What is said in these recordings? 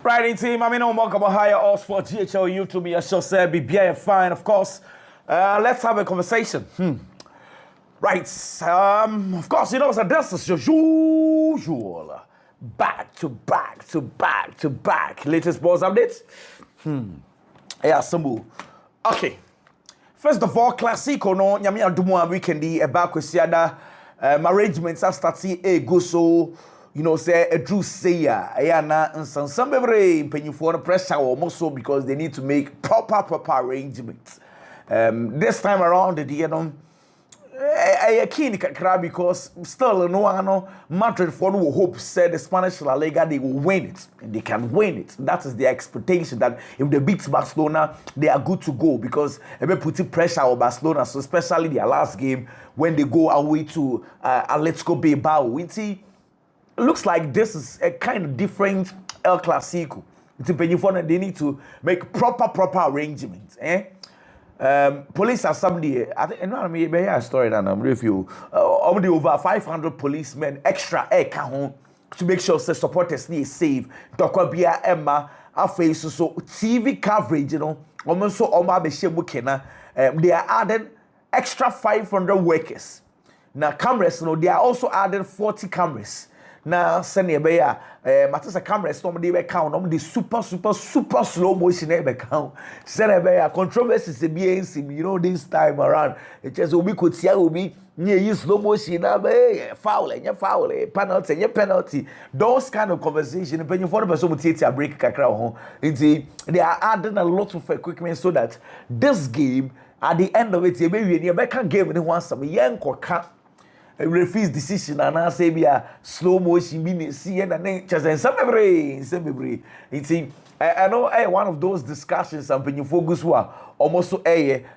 Right in team, I mean, I'm welcome higher all sports GHL YouTube. I shall say, be fine, of course. Let's have a conversation. Right, of course, you know, so this is usual. Back to back. Latest sports updates. Yeah, some. Okay. First of all, Classico, no, Nyami Adumwa weekend, back with Siada, arrangements are starting, go so. You know, say a true sayer, and some baby paying for the pressure almost so because they need to make proper arrangements. This time around, you know, I keen cry because still no Madrid for no hope said the Spanish La Liga they will win it and they can win it. That is the expectation that if they beat Barcelona, they are good to go because they put pressure on Barcelona, so especially their last game when they go away to Atletico Bilbao. We see. Looks like this is a kind of different El Clasico. It's a penny they need to make proper arrangements. Police are somebody. I think I may be a story that I'm review. Over 500 policemen extra to make sure the supporters need safe. Dokobia Emma, our face so TV coverage, you know, almost so they are adding extra 500 workers. Now cameras, you know, they are also adding 40 cameras. Now, send a bear, Matasa cameras, normally they count, the super slow motion ever count. Send a bear, controversies the BNC, you know, this time around. It just we could see how we near you slow motion, foul and your foul, penalty and your penalty. Those kind of conversation, depending for the person who takes a break, they are adding a lot of equipment so that this game, at the end of it, maybe in your back game, and wants some young or cat. Refuse decision and I say be a slow motion be see and then just and some every I know one of those discussions and when you focus who are almost so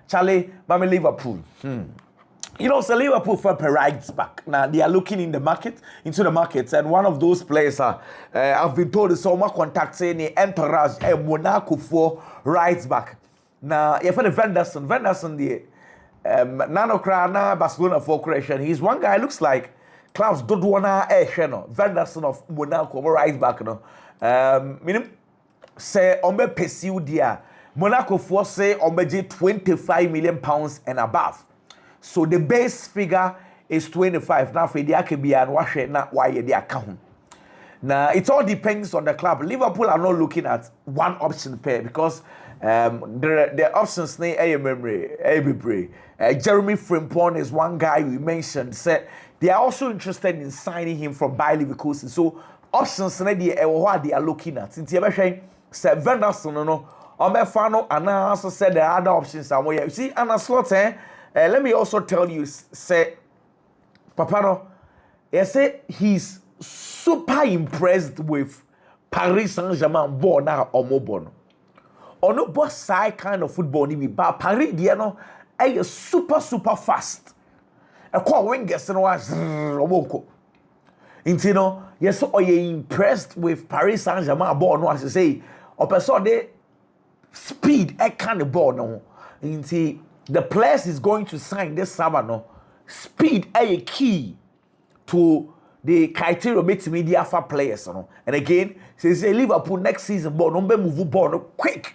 Charlie Mama Liverpool. You know, so Liverpool for right back. Now they are looking into the markets, and one of those players I've been told is someone contacting the entourage Monaco for right back. Now if the Venderson the Nano Krana Barcelona for creation. He's one guy looks like Klaus Dodwana Esheno, Venderson of Monaco, right back. No, meaning say Ombe pursue dia Monaco for say Ombe 25 million pounds and above. So the base figure is 25. Now for the can be and wash it not why the account. Now it all depends on the club. Liverpool are not looking at one option pair because the options near memory. Jeremy Frimpong is one guy we mentioned. Said they are also interested in signing him from Bayer Leverkusen. So options what they are looking at. Since you ever said Venderson, no, Omefano, and I also said the other options are more. You see, and a slot. Let me also tell you, say, Papano, I say he's super impressed with Paris Saint-Germain ball now or more. Or no boss side kind of football ni but Paris Diano are super fast. A call wingers and was Roboko. Intino, yes, so are you impressed with Paris Saint-Germain ball? No, as you say, or person they speed a kind of ball no. Into the players is going to sign this summer no. Speed a key to the criteria makes media for players no. And again, says Liverpool next season ball no move ball no quick.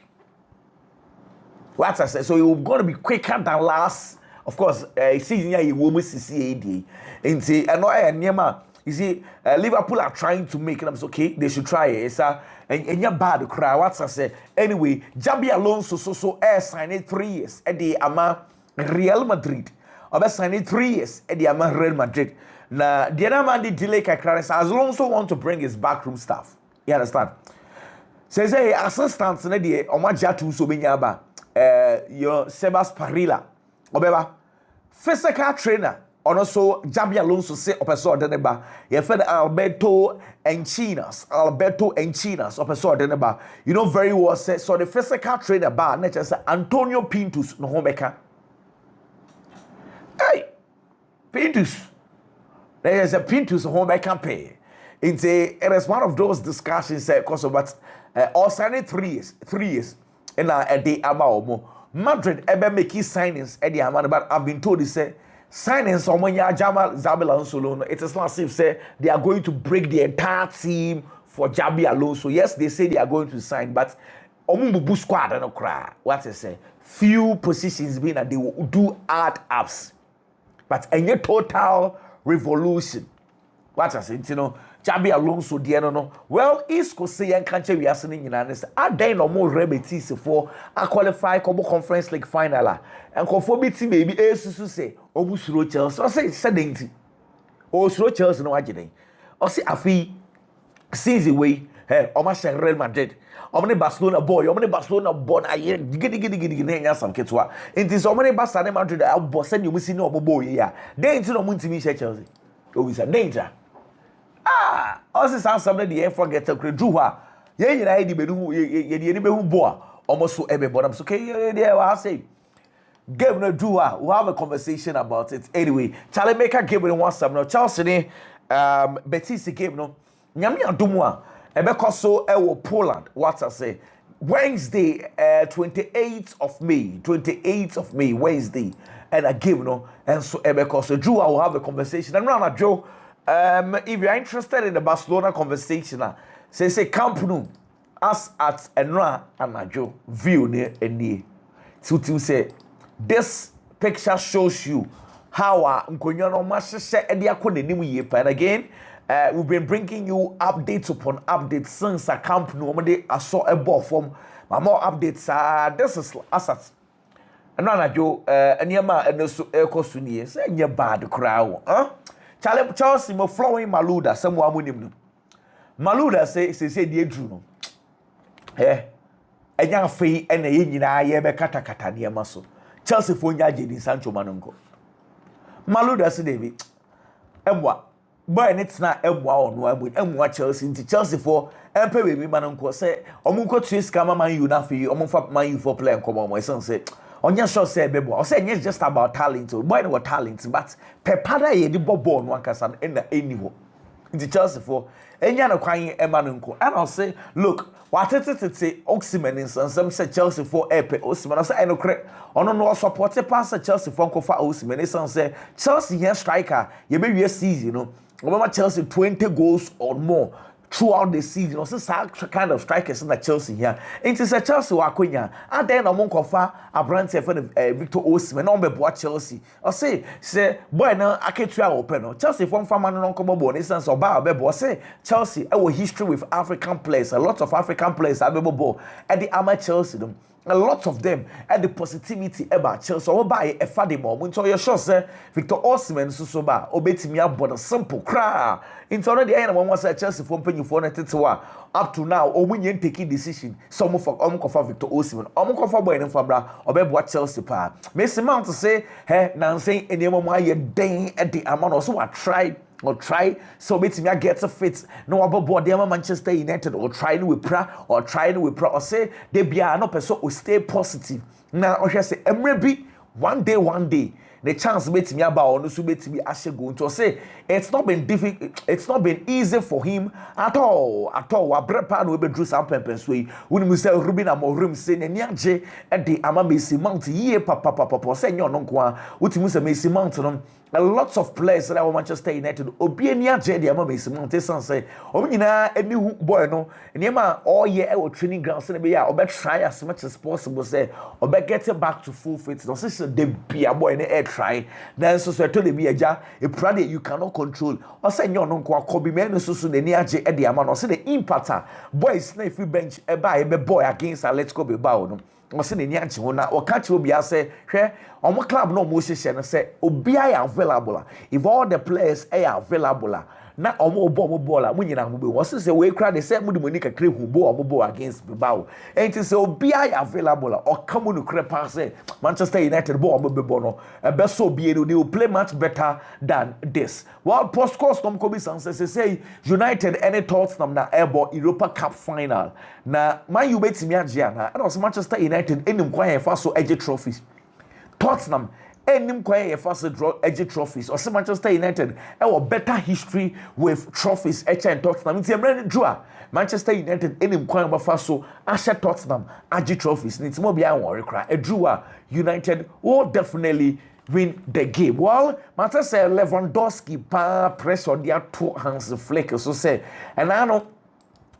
What I say, so you're going to be quicker than last. Of course, season you will miss CAD. And see, I know Nema. You see, Liverpool are trying to make them okay. They should try it. It's and you're bad cry. What I say, anyway, Jabi Alonso so signed 3 years at the Ama Real Madrid. Or signed 3 years at the Ama Real Madrid. Now, the other man did delay Kakran. As Alonso want to bring his backroom staff. You understand? Says hey, assistants na the Omajatu so benyaba. Your Sebas Parilla, Obeba, physical trainer, and also Jabi Alonso say Opeso Deneba, you fed Alberto Encinas, Opeso Deneba. You know very well, say so the physical trainer bar, nature say Antonio Pintus, no homeka. Hey, Pintus, there is a Pintus homeka pay. It is one of those discussions, because of what, all signed 3 years. And at the Amaomo, Madrid ever making signings at the Amman, but I've been told they say signings on when Jamal Zabel and Solon. It is not safe say they are going to break the entire team for Xabi Alonso. Yes, they say they are going to sign, but Omumbubu squad and cry. What I say? Few positions being that they will do add ups, but any total revolution. What I say? Xabi Alonso, no. Well, Isco say and can't we are saying in honest. I then no more rebetis for a qualify Combo Conference League final. And conformity maybe to say, almost through Chelsea. Or say, sedenti. Or through Chelsea, no, agony. Or say, a fee, sees the way, almost Real Madrid. Omni Barcelona boy, Omni Barcelona born a year, giddy, some kids were. It is Omni Barcelona Madrid, I'll boss and you will see no boy, yeah. They ain't no Munti Chelsea. Oh, it's a danger. Also sound something the air forget to Creduha. Ye ID Bedu, ye who bore almost so every bottom. So, okay, there I say. Game no Dua, we'll have a conversation about it. Anyway, Charlie Maker game with one sub no Chelsea, Betis game no Nyamia Dumwa, Ebekoso Ewo Poland. What I say Wednesday, 28th of May, Wednesday, and a game no, and so Ebekoso Dua will have a conversation. And Rana Joe. If you are interested in the Barcelona conversation, say Camp Nou, us at Enra and Najo view near any. To say this picture shows you how Nkonyono Masha and the and again, we've been bringing you updates upon updates since a Camp Nou. I saw a ball from my more updates. This is assets. And Najo, and Yama and also Elcosuni, say you're bad crowd, huh? Chelsea mo flowing Maluda someone with him. Maluda say the Juno. A young fee and a yin I be kata near muscle. Chelsea for Yaji in Sancho Manunco. Maluda say David. Emwa. Boy, it's not Emwa on one with Emwa Chelsea into Chelsea for Emperor Manunco say, Omunco Tris Kama Man you not for you, Omunfa Man you for playing come on, my son said. On your show, say, Bebo, or say, it's just about talent, or boy, no talent, but Pepada, ye did bob born one casan in the annual. The Chelsea for, and you're not crying Emanunco. And I'll say, look, what it say, Oxyman and some say Chelsea for Epe, Oxyman, I say, I know correct, on no support a pass at Chelsea for Oxyman, and some say, Chelsea here striker, you may be a season, you know, remember Chelsea 20 goals or more. Throughout the season, also kind of strikers in the Chelsea here. It is a Chelsea wakwenya. And then a monk of a brand for Victor Osimhen on the Chelsea. I say, boy, now I can't try open. Chelsea from Farman and Uncle Bobo, instance of Babo. Say, Chelsea, our history with African players, a lot of African players, Abebo, at the Ama Chelsea. A lot of them had the positivity about Chelsea. Or by a funny moment, so you're sure, sir, Victor Osimhen, so ba, obey me up, but a simple cry. Into already, I was at Chelsea for penny for up to now, or when you take decision, some of Omkofa Victor Osimhen, Omkofa boy and Fabra, or Beb what Chelsea pa. Messi Mount to say, hey, now saying any more you dang at the amount, also I tried. Or try so meeting me get a fit no about board Manchester United or trying with pra or say they be no person will stay positive. Now I say maybe one day the chance meeting me about on so meeting me actually going to say it's not been difficult, it's not been easy for him at all. Wa brepa no be drew some pempens way when we say Ruben Amorim say nyaje at the ama Messi Mount ye papa say nyo no kwa uti say Messi Mount no. A lots of players that are Manchester United. Obiania Jedi ama Messi Mount say obinyina any boy no niema all year our training ground say be ya obe try as much as possible say obe get back to full fit. No say the be a boy na air try. Then so to the be aja a pride you cannot control. O say nyo no kwa kobi me no so the ni age e de ama no say the impactor boys na free bench e ba e be boy against Let's Go Bilbao no. I say the nyanchi ho na o catch obi say hwe omo club no mo hye no say obi are available. If all the players are available na omo ball mo nyina mo be wo say we kra de say mo de moni kakre hu ball against Bilbao and say obi are available or come no kra pass say Manchester United ball omo be no e be so obi they will play much better than this. While post course come be say United any thoughts na airborne Europa Cup final na man you betimi agye na and also Manchester United enim kwan fa so edge trophies. Tottenham enim kwan ye first draw edge trophies or Manchester United better history with trophies and Tottenham. It's a draw. Manchester United enim kwan ba fa so ashe Tottenham edge trophies. It's more be worry cry. A draw United will definitely win the game. Well, matter say Lewandowski pa press on their two hands flick so say and I know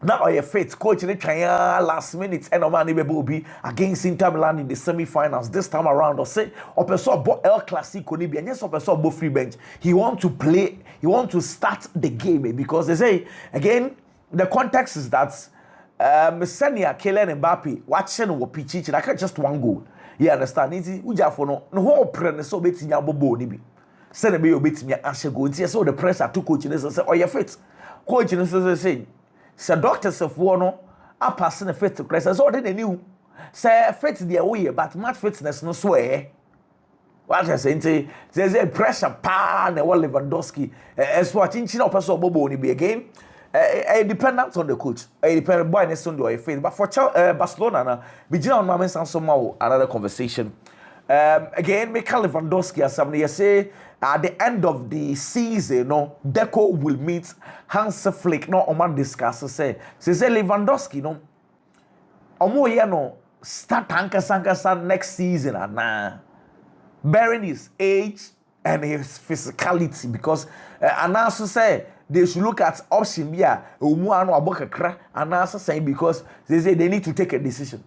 now you fit coach in China last minute and Omani be against Inter Milan in the semi-finals this time around or say or person El Clasico ni be and yes or person free bench. He want to play, he want to start the game because they say again the context is that Senia Kylian Mbappe watching what pitch I can't just one goal. You understand? Easy uja for no whole press so beti nya bobo ni bi. Send be obeti nya ashe go. So the pressure to coach and say oh you fit. Coach and say so doctors of one are passing a fit to Christ. So they knew. Say fit their way, but match fitness no swear. What I say, there's a pressure pan and Lewandowski. As watching Chino Paso Bobo ni be again. Dependent on the coach. Dependent boy next on the faith. But for Barcelona, na begin on moments and somehow another conversation. Again, Michael Lewandowski as somebody say at the end of the season, no, Deco will meet Hans Flick. No, Oman discuss say Lewandowski, no, Omo ye no start Sanka next season and bearing his age and his physicality because and also say they should look at option here. Umuano abokakra and also saying because they say they need to take a decision.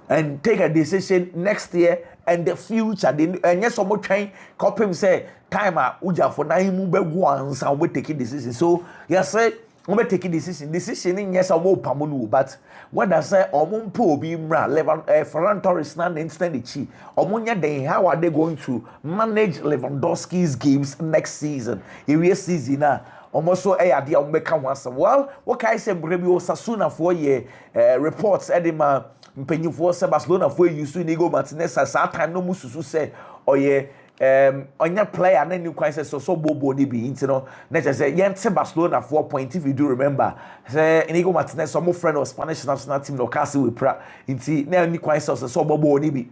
And take a decision next year and the future. And yes, some more trying copy say time uja for na imu be once and we taking decision. So yes, say we taking decision. Decision in yes, I'm pamunu. But when I say omumpo be mra Ferran Torres na instant chi. Omunya then how are they going to manage Lewandowski's games next season? Area season na. Almost so idea make once. Well, what can I say? Maybe Osasuna for ye reports edema. Mpenyu for Barcelona for you so Inigo Martinez as that time no mususu say or ye onya player and then you can say so bobo ni be you know net say yente Barcelona 4 point if you do remember say Inigo Martinez some friend of Spanish national team no castle with pra inti na ni can say so bobo ni be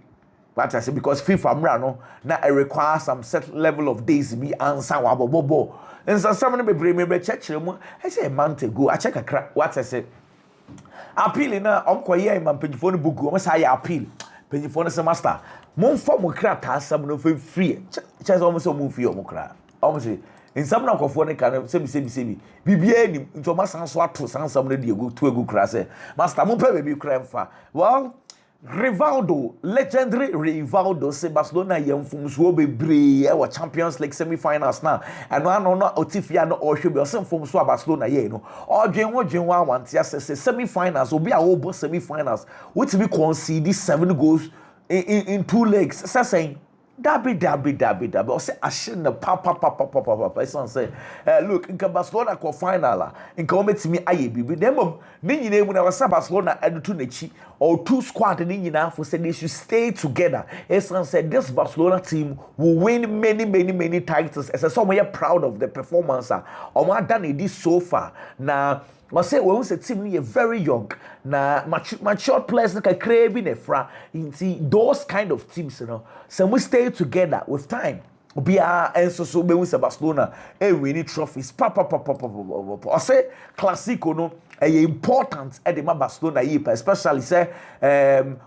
what I say because FIFA mra no na require some set level of days be answer wa bobo and so some be bring me check mu I say a month ago I check a crack what I say appeal na omkoye imam pejifo no bugu o say appeal pejifo no se master mon form krata asam no free chese o mo so mo free o mo kra o mo say in some na kofo no kan se bi bibia ni nto masan so ato sansam no de egu to egu kra say master mon pe be kra mfa well Rivaldo, legendary Rivaldo, say Barcelona young from Bebre, our Champions League semi-finals now. And one no Otifia no or should be some from Barcelona, you know. Or Gen1 want yes, say semi-finals will be our whole semi-finals, which we concede 7 goals in 2 legs. So saying Dabby. Or say I shouldn't papa. Son say, look, in Barcelona ko final, in comment me aye bibi. Them ni nyine when I was Barcelona and to nechi or 2 squad ni nyina for say they should stay together. Son said this Barcelona team will win many titles. As some are proud of the performance. Or what done this so far. Now I say we say team ni very young na mature players like craving a fra into those kind of teams you know so we stay together with time be and so we say Barcelona we need trophies I say Clasico no important at the Barcelona especially say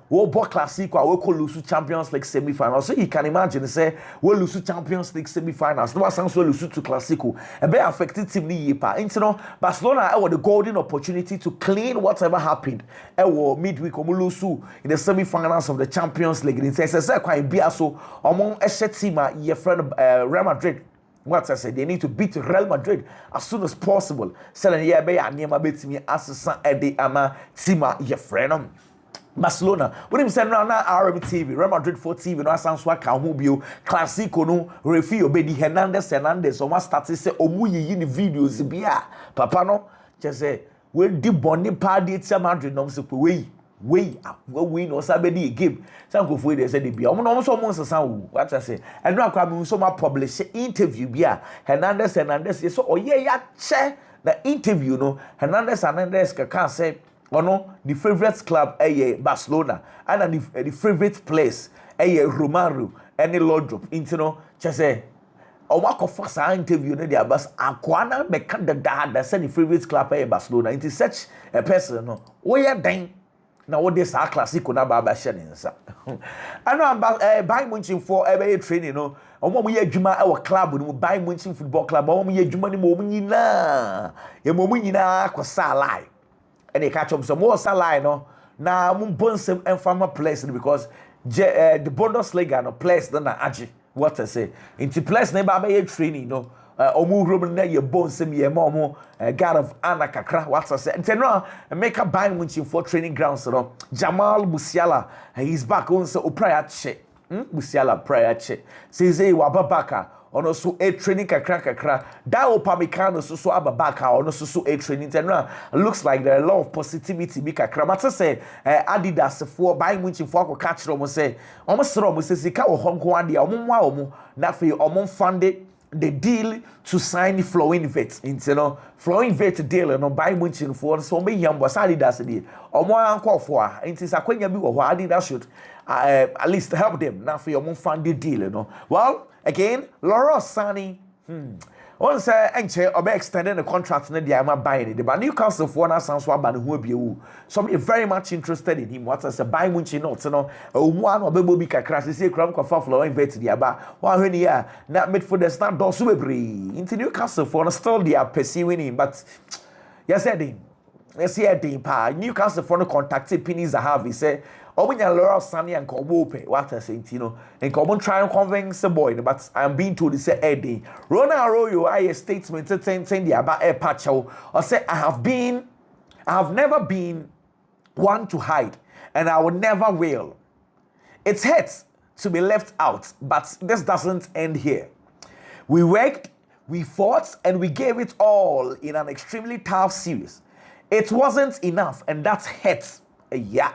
we bought Clasico we could lose Champions League semi-finals so you can imagine say we lose Champions League semi-finals no was lose to Clasico and be affected team ni yipa you know Barcelona had the golden opportunity to clean whatever happened midweek lose in the semi-finals of the Champions League it says quite be so among a team your friend Real Madrid. What I said, they need to beat Real Madrid as soon as possible. Selling yeah, be and Yama beat me as a son at the Ama Tima, your friend. Barcelona, when him send now Arab TV, Real Madrid for TV, no Sanswa Kamubio, Clasico no, Refi Obedi Hernandez, or must start to say, Omuyi in the videos, Bia, Papa no, just say, we'll deep bonding party at Madrid, no, so we win or somebody game. Some go for they said be almost sound what I say. And now come so much publish interview bia Hernandez yes so yeah che the interview no Hernandez can say no the favorite club Barcelona and the favorite place Romario any Lord drop into no just say o wako first interview no dia bas akwana make the dad that say the favorite club Barcelona into such a person no we are dying na what this our classic na ba ba hye ne nsa ano amba Bayern Munich for ebe training no omo ye adwuma e wo club no Bayern Munich football club omo ye adwuma ni mo nyina ye mo nyina akosa lie and they catch up some more lie no na mo bonsem enfama place because the Bundesliga no place na agi what I say into place na ba ye training no omu hrom na ye bonsem ye mo God of Anna kakra what I say and no make a Bayern Munich for training grounds no Jamal Musiala he's back on so prior che Musiala prior che says wa babaka ono so a training kakra that Upamecano so ababaka ono so a training no looks like there are a lot of positivity be kakra but say Adidas for Bayern Munich for ko catch them say almost ro mo say sika wo honko ade omwa omo na fe omo funded the deal to sign Flowing Vet into Flowing Vet deal no Bayern Munich for so me yambo Adidas deal omo anko for into sakwanya bi wo Adidas should at least help them now for your own funded deal well again Laura Sani once enche obe extending the contract na dia ma buying it but Newcastle for na sans wa ba ne ho abiewu somebody very much interested in him what I say Bayern Munich not no omu an obebo bi kakra se kram kwafa Flowing Vet dia ba wa hwani ya na midfielder start do so bebre into Newcastle for still they are pursuing him but yes said let's see pa Newcastle for no contacted Pini Zahavi say Omunya Laura Sani and Kobope, what I say, and Common try and convince the boy, but I'm being told this Eddie. Rona Arroyo, I a statement to send the about a patcho, or say, I have never been one to hide, and I will never will. It hurts to be left out, but this doesn't end here. We worked, we fought, and we gave it all in an extremely tough series. It wasn't enough, and that hurts. Yeah.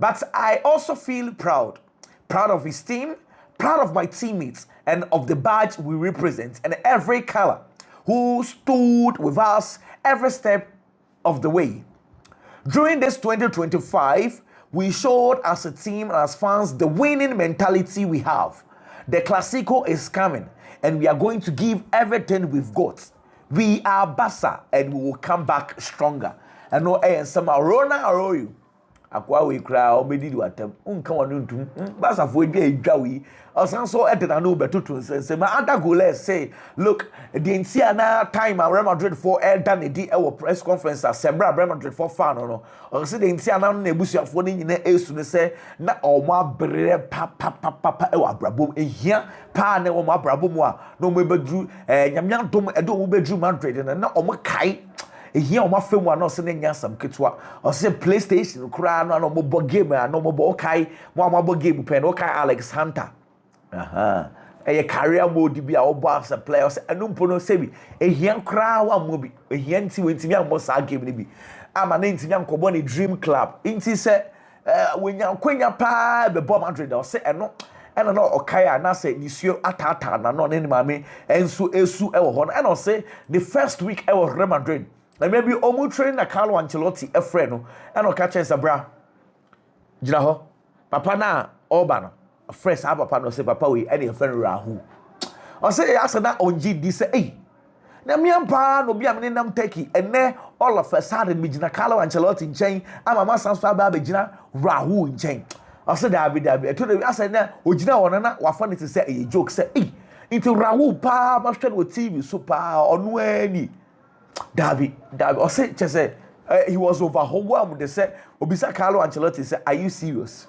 But I also feel proud of his team, proud of my teammates, and of the badge we represent, and every color who stood with us every step of the way. During this 2025, we showed as a team and as fans the winning mentality we have. The Clasico is coming, and we are going to give everything we've got. We are Barca, and we will come back stronger. And no, and some Rona Arroyo. Akwa we kra obedi di watam unka wonu ntum basa fo dwa edwa wi osan so edena no betutu sense ma other goal say look the entire na time Real Madrid for elder ne di e press conference asembra Real Madrid for fan no o say the entire na na ebusuafo ni nyina esu ne say na omo abrere pa e wa brabom ehia pa na omo abrabom a no mo bedru nyamnya dom edo mo bedru Madrid na omo kai here on my film one not sending some kitwa or say PlayStation cry no mobile game no mobile okay one mobile game pen okay Alex Hunter a career mode be our boss a players and no pono sebi a here cry one movie a here nti wenti me am sa game ni bi ama na nti nyam kobo ni dream club nti say when you kwenya pa be Bob Madrid or say no and no okay na say nisuo atata na no ne mame enso esu e wo ho and no say the first week e was Real Madrid. Na maybe omu train na Carlo Ancelotti efre no e no ka chen sabra gina ho papa na oba no fresh papa no say papa we e dey efre rahu o say asa na onji di say eh na me ampa no bia me nam Turkey ene all of a sudden me gina Carlo Ancelotti nchen ama ma transfer ba gina rahu nchen o say dabi to the asa na ogina wona na wafa ne say e joke say eh into rahu pa ma hwe no TV super onu ani David, I say, he was overwhelmed. They said, Obisa Carlo Ancelotti said, are you serious?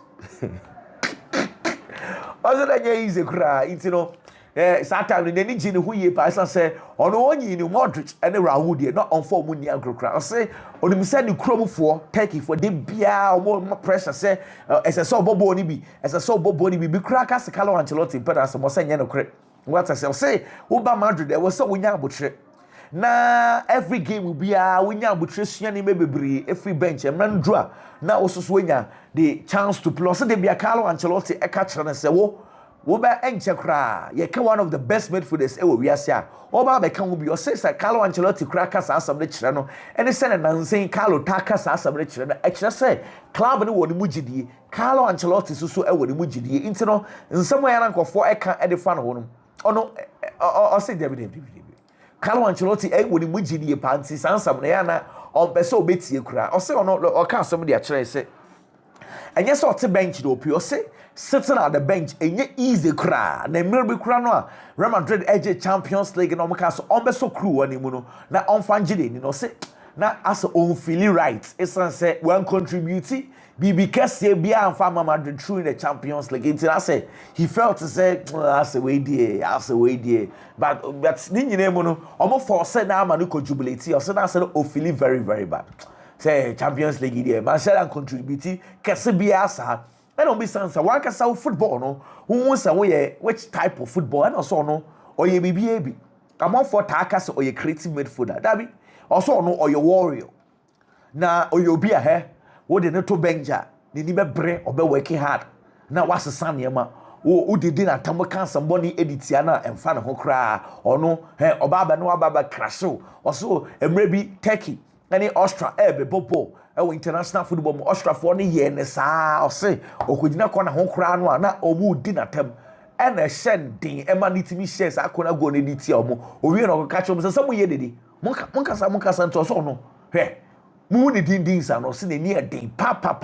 I said, yeah, he's a cry. You know, sometimes in any gene who ye pass and say, on one you know, Modric and the Rahudi, not on 4 money agro cry. I say, on the send you chrome for Turkey for the beer or more pressure. Say, as I saw Bobo Nibi, as I saw Bobo Nibi, be crack as Carlo Ancelotti, but as I was saying, you know, what I say, Uba Madrid, there was so we now butcher. Na every game will be winya butresia ni bebre every bench emrandra na ososo nya the chance to plus dey be Carlo Ancelotti e ka kire na say wo be enche kra ye ka one of the best midfielders e wo wiase a wo ba be ka wo bi o say Carlo Ancelotti kra ka sa asam de kire no ene se na nsen Carlo ta ka sa asam de kire no e kire say club ni wo ni mugidie Carlo Ancelotti so e wo ni mugidie inti no nsamo ya na nkofo e ka e de fa no ho no o say David Carlo Ancelotti when mugidie panti sansam na ya na on pese obetie kura o se ono o ka asem dia kire se And yes, what's a bench do you say? Sitting at the bench, and yet easy cry. Na Mirbi Cranoa, Real Madrid edge Champions League and Omacas on beso crew and Imuno, na on Fanjidi, you know, say, na as own feeling right. It's say one contributing. Because be and Farmer Madrid through in the Champions League. Until I say he felt to say, that's the way dear. But you know, almost for said now man who jubilate or said I said oh feeling very, very bad. Say Champions League there, man said and contributing, can be asa. I don't be sense. One can say football no. Who wants away which type of football and also no or ye baby. I'm on for takas or your creative midfielder. That be also no or your warrior. Now or you'll be a hair. What the to benja, the nibe brain or be working hard. Now what's the son yama? Oh, did dinner Tamokan somebody editiana and fan who cry or no, hey, or baba no baba crasho, or so, and maybe Turkey, any Austria, ebe bobo, international football, Austria for the year, and or say, or could not corner home cry no, not or wood dinner tem. And a sending, Emma need to be shares, I couldn't go in the or we know catch them some year did he. Monka Santos or no, hey. Moon ding and or seen near ding papa.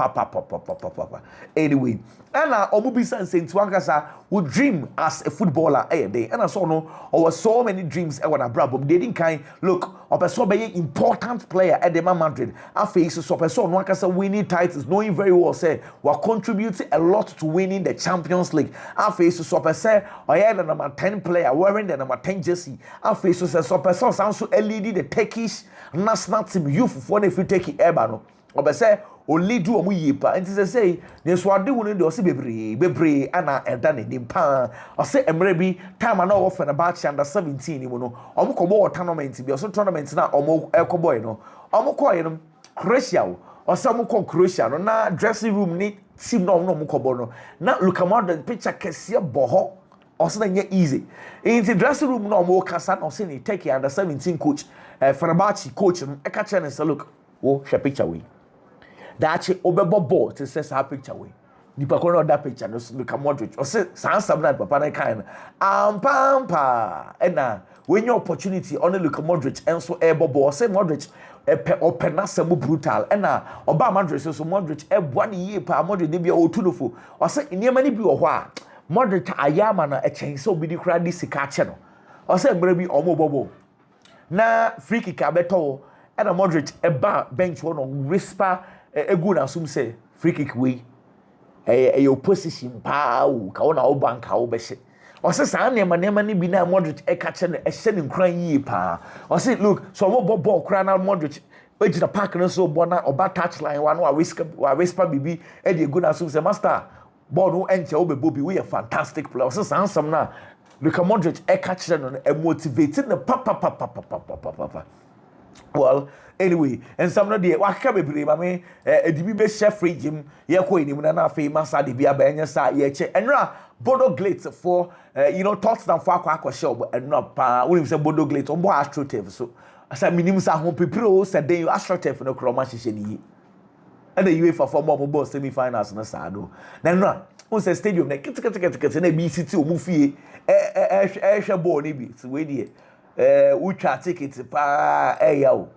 Anyway, and Omubi Saint Wankasa would dream as a footballer a day. And I saw no or so many dreams I want to brab. They didn't kind look of a so many important player at the Madrid. I face so person Wankasa winning titles, knowing very well say were contributing a lot to winning the Champions League. I face so person I had the number 10 player wearing the number 10 jersey. I face so person sounds so leading the Turkish national team youth for if you take it no obe say only do omu yipa enti say ne so ade wonu de o se bebre ana eda ne nimpa o se emre bi time na o fena ba under 17 ni mu no omu kobo tournament bi o so tournament na omu ekoboy no omu koy no Croatia o se omu ko Croatia no na dressing room ni team no omu kobo no na look am the picture kese boho o se na nya easy in dressing room no omu kasa no se ni take under 17 coach Fenerbahce coach e ka che ne say look wo hwe picture we daache obebo ball to say sa picture we nipa ko no that picture no look at Modric o say sansam na papa na kan ampampa na when your opportunity only look at Modric enso ball say Modric open na some brutal na oba Modric so Modric one year pa Modric dey be o tunofo o say niema ni bi wo ho a Modric ayama na chen so bi di kra di sika che no o say mbere bi omo bobo na free kick abeto and a Modric bench one on whisper a good assume say free kick way a opposition pow kaona o banka o be or say sa nema ni bi na Modric e ka che no e hye ne nkran yi pa or say look so mo ball kra na Modric we the park no so bona oba touch line one wa whisper bibi e dey good assume say master ball no enche o be bobi we a fantastic player or say some na look at Modric e ka che no e motivating the papa. Well, anyway, and some of the waka bebre mame edibi be chef regime ye ko enim na afi masa de bia ba enya sa ye che enra Bodo Glitz for Tottenham for akwa show and not pa we say Bodo Glitz on bo astroturf so asa minim sa ho pepro say den astroturf no kroma hihye ni and the UEFA for more semi finals na sa do na no on say stadium na kit na BCT o mu fie hwe ball ni bi so we die ucha ticket pa yawo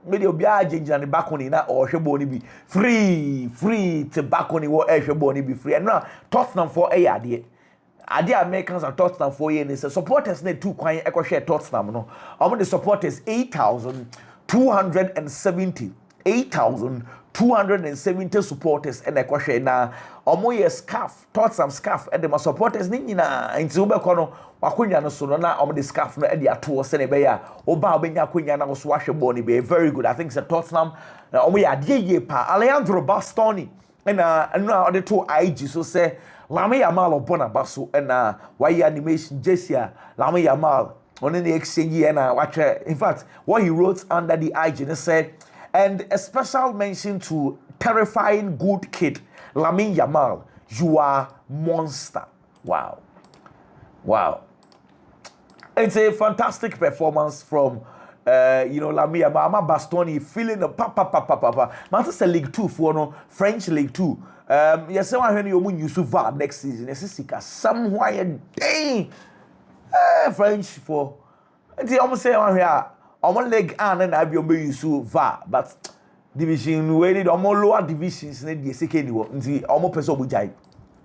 me de obi agenja ne bakoni na o hwe boni bi free te bakoni wo hwe boni bi free and now Tottenham for ade Americans are Tottenham for ye ne supporters na two kwan e ko hwe Tottenham no omo the supporters 8,270 supporters and a question na omo ye scarf Tottenham scarf and the supporters ni nyina nti wo be kono wakonya no so no na omo the scarf no e de ato se ne be ya oba obenya akonya na so ahwe ball ni be very good. I think it's Tottenham na omo ye ade ye pa Alejandro Bastoni na the two IG so say Lamine Yamal obona baso na why animation Jessia Lamine Yamal on the exchange na watch in fact what he wrote under the IG and said and a special mention to terrifying good kid Lamine Yamal, you are monster. Wow. It's a fantastic performance from Lamine Yamal. Bastoni feeling the papa. Manchester League 2 for no French League 2. Yes, I heard you use VAR next season. Yes, sika somewhere day. French for. It's almost say on here. On one leg and I be use VAR, but division we need almost lower divisions na the second wo nti almost person obujai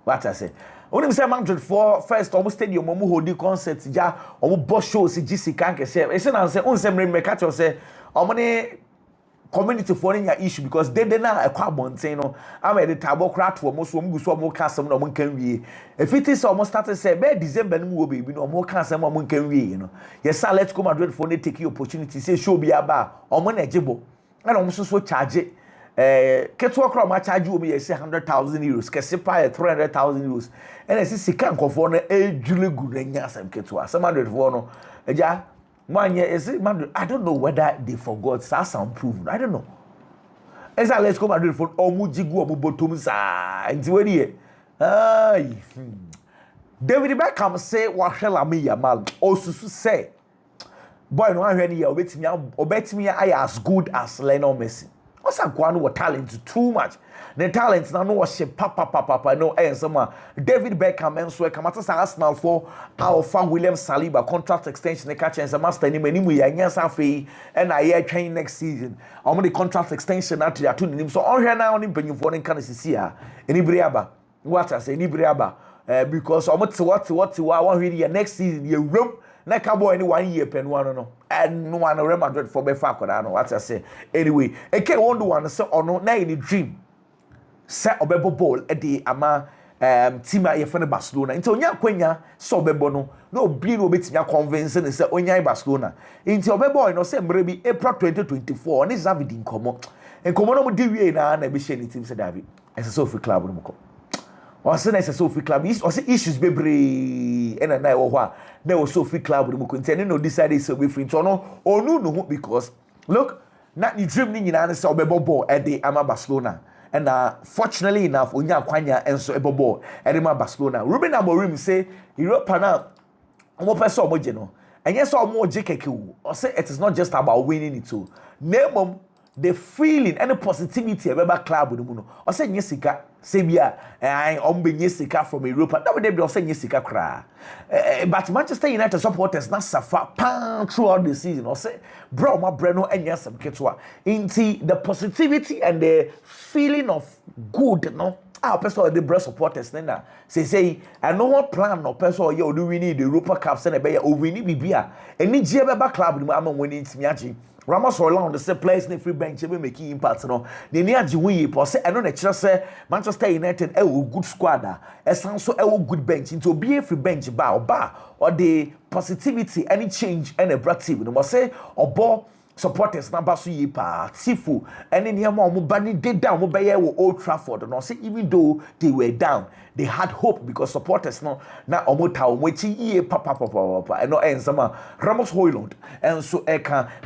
what I say only say Madrid for first almost stadium omo hold concert ja omo boss show si GC kan kese e say na say on say me catch say omo ne community for any issue because they na ekwa bonten no am e the tabo kra to omo so omo guso omo ka asem na omo kan wie if it is almost started say be December no wo baby no omo ka asem omo kan wie you know yes let's go Madrid for take the opportunity say show bi aba omo na ejebo and omo so charge ketwa kra ma charge omo yes 100,000 euros kese pa 300,000 euros and I see sika nkofo no ejule gu na nya asem ketwa some Madrid for no eja man, yeah, is it Madrid? I don't know whether they forgot. Sound proven. I don't know. Exactly. Let's go Madrid for Omujigu Omubotumsa. And where here? David Beckham say what shall I mean? Yamal also say, boy, no one here. Obet me. I as good as Lionel Messi. What's that one with talent too much? The talent now no was papa no someone David Beckham and so come at Arsenal for our fan William Saliba contract extension the catch and some master ni many ya safi and I hear train next season. I'm the contract extension at ya to so on here now on penny for in can see here any briaba what I say any briaba because what one really next season you room na cabo any 1 year pen one no and no one Real Madrid for be fa koda no what I say anyway e can one do one say ono na any dream set obebo ball e dey ama team a yefene Barcelona nti onya kwanya so obebo no obi no obetimi convince ne say onya Barcelona nti obebo no say mre bi April 2024 ne Zavidi nkomo no mo di wie na be hye ne team say David ese so fi club no mo ko o say na ese so fi club o say issues bebre ena na wo ho a na wo so fi club no mo ko nti no decide say we free to no onu no because look na ni dream ni nyina ne say obebo ball e dey ama Barcelona. And fortunately enough, Onya Kwanya and so Ebobo, Edema Barcelona. Ruben Amorim say, Europa now, more person omojeno. And yes, all more JKQ. Or say it is not just about winning it too. Name the feeling and the positivity of a club with the moon. Or say Jessica, Sabia, and Ombe Jessica from Europa. That would be also Jessica cry. But Manchester United supporters not suffer throughout the season. Or say, bro, my Breno and yes, I'm Ketwa. Into the positivity and the feeling of good, no. Our person the breast supporters nena say I know what plan no person you do we need the Europa Cup send be o we need bibia any GBA club no am winning timiaji Ramos Orlando say players in free bench be making impact no the near ji we po say I know na kire say Manchester United e good squad e san so e good bench into be a free bench ba or the positivity any change and a brat team no say obo supporters number so ye pa tifu any near more bani they down mo be Old Trafford no say even though they were down they had hope because supporters no na omota omwechi ye papa no ensama Ramos Højlund and so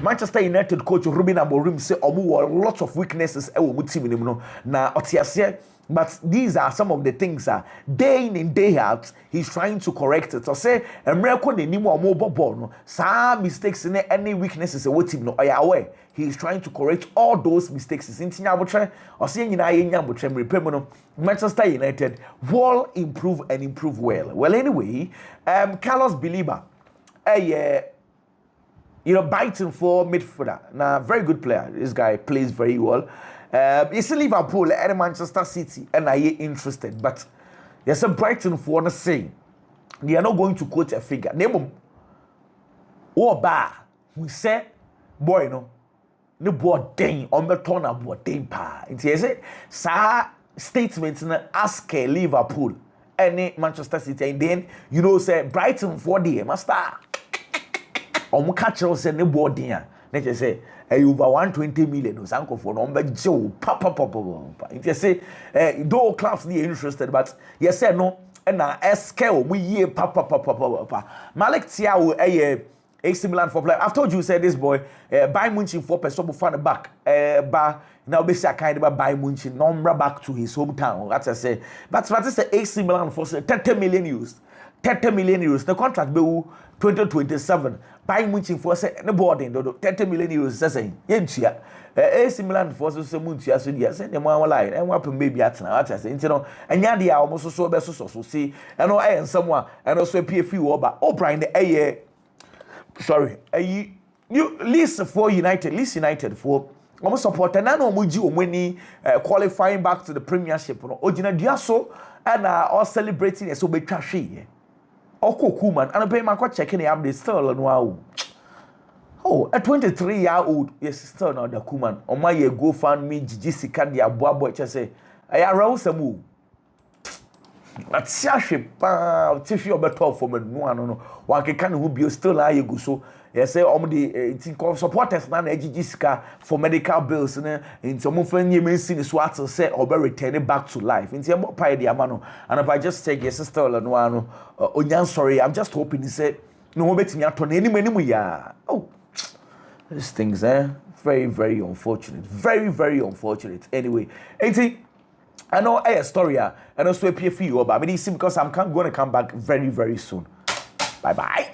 Manchester United coach Ruben Amorim say omo lots of weaknesses e wo team nim no na otiase. But these are some of the things day in and day out he's trying to correct it. So say America ne ni mo ball no some mistakes in any weaknesses what team no aware he's trying to correct all those mistakes since nyabotre or say nyina ye nyabotre mrepem no Manchester United will improve and improve well anyway Carlos Biliba biting for midfielder now very good player this guy plays very well. It's Liverpool and Manchester City, and I am interested. But there's a Brighton for one saying they are not going to quote a figure. Name them. Oh, we say, boy, no boy dang on the turn of boy dang pa. It is sa statements ask Liverpool and Manchester City, and then say Brighton for the master. Catch us and the board there. Let's just say. Over 120 million or something for number Joe papa. If say though clubs need interested, but yes say no and na scale we year papa. Malik Thiaw AC Milan for player. I've told you said this boy Bayern Munich for person fan back ba now be say kind of Bayern Munich number back to his hometown. That's I say. But what is the AC Milan for 30 million euros? 30 million euros. The contract be 2027. Bayern Munich for say the boarding 30 million euros say yentua AC Milan for so muntua so dia say dem wan lie and wan pem baby atena what I say nti no enya dia almost so be so see and no eh nsam and also PFU oba O'Brien the sorry you Leeds United for Almost supporter na no muji omani qualifying back to the premiership no ogina dua so and all celebrating so betwa hwe Oko man and pay my checking the update still on wow. Oh, a 23-year-old yes still not the Kuman. On my year go find me Jessica dia boy just say I arouse some move. But ship tiffy or better for me no one can who be still I go so yes say the supporters na Jessica for medical bills in some of you may see the swat say or be returning back to life in the pie the amano and if I just take your sister and one onyan sorry I'm just hoping he said no betting ya turn any ya oh these things very very unfortunate very unfortunate anyway 80 I know a story and also a PFU but I mean because I'm going to come back very soon bye